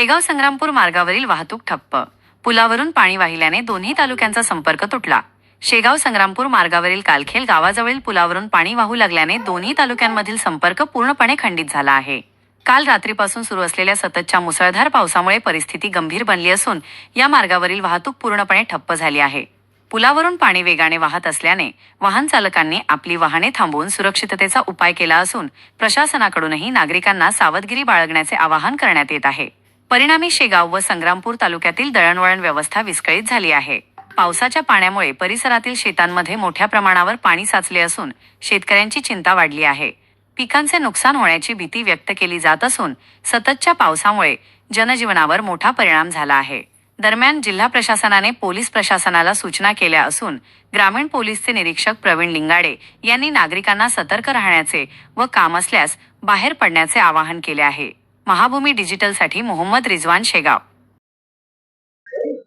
शेगाव संग्रामपूर मार्गावरील वाहतूक ठप्प. पुलावरून पाणी वाहिल्याने दोन्ही तालुक्यांचा संपर्क तुटला. शेगाव संग्रामपूर मार्गावरील कालखेल गावाजवळील पुलावरून पाणी वाहू लागल्याने दोन्ही तालुक्यांमधील संपर्क पूर्णपणे खंडित झाला आहे. काल रात्रीपासून सुरू असलेल्या सततच्या मुसळधार पावसामुळे परिस्थिती गंभीर बनली असून या मार्गावरील वाहतूक पूर्णपणे ठप्प झाली आहे. पुलावरून पाणी वेगाने वाहत असल्याने वाहन चालकांनी आपली वाहने थांबवून सुरक्षिततेचा उपाय केला असून प्रशासनाकडूनही नागरिकांना सावधगिरी बाळगण्याचे आवाहन करण्यात येत आहे. परिणामी शेगाव व संग्रामपूर तालुक्यातील दळणवळण व्यवस्था विस्कळीत झाली आहे. पावसाच्या पाण्यामुळे परिसरातील शेतांमध्ये मोठ्या प्रमाणावर पाणी साचले असून शेतकऱ्यांची चिंता वाढली आहे. पिकांचे नुकसान होण्याची भीती व्यक्त केली जात असून सततच्या पावसामुळे जनजीवनावर मोठा परिणाम झाला आहे. दरम्यान जिल्हा प्रशासनाने पोलीस प्रशासनाला सूचना केल्या असून ग्रामीण पोलीसचे निरीक्षक प्रवीण लिंगाडे यांनी नागरिकांना सतर्क राहण्याचे व काम असल्यास बाहेर पडण्याचे आवाहन केले आहे. महाभूमी डिजिटलसाठी मोहम्मद रिजवान, शेगाव.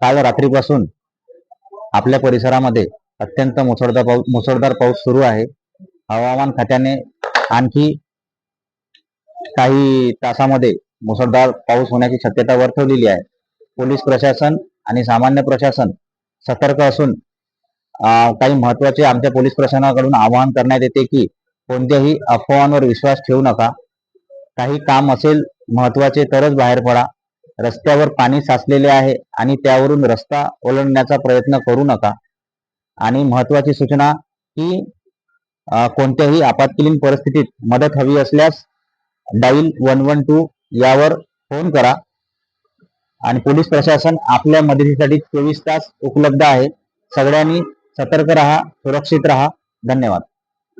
काल रात्रीपासून आपल्या परिसरामध्ये अत्यंत मुसळधार पाऊस सुरू आहे. हवामान खात्याने आणखी काही तासामध्ये मुसळधार पाऊस होण्याची शक्यता वर्तवलेली आहे. पोलीस प्रशासन आणि सामान्य प्रशासन सतर्क असून काही महत्त्वाचे आमच्या पोलीस प्रशासनाकडून आवाहन करण्यात येते की कोणत्याही अफवांवर विश्वास ठेवू नका. काही काम असेल महत्त्वाचे तरच बाहेर पडा. रस्त्यावर पाणी साचलेले आहे आणि त्यावरून रस्ता ओलांडण्याचा प्रयत्न करू नका. आणि महत्त्वाची सूचना की कोणत्याही आपत्कालीन परिस्थितीत मदत हवी असल्यास डायल 112 यावर फोन करा. आणि पोलीस प्रशासन आपल्या मदतीसाठी 24 तास उपलब्ध आहे. सगळ्यांनी सतर्क राहा, सुरक्षित राहा. धन्यवाद.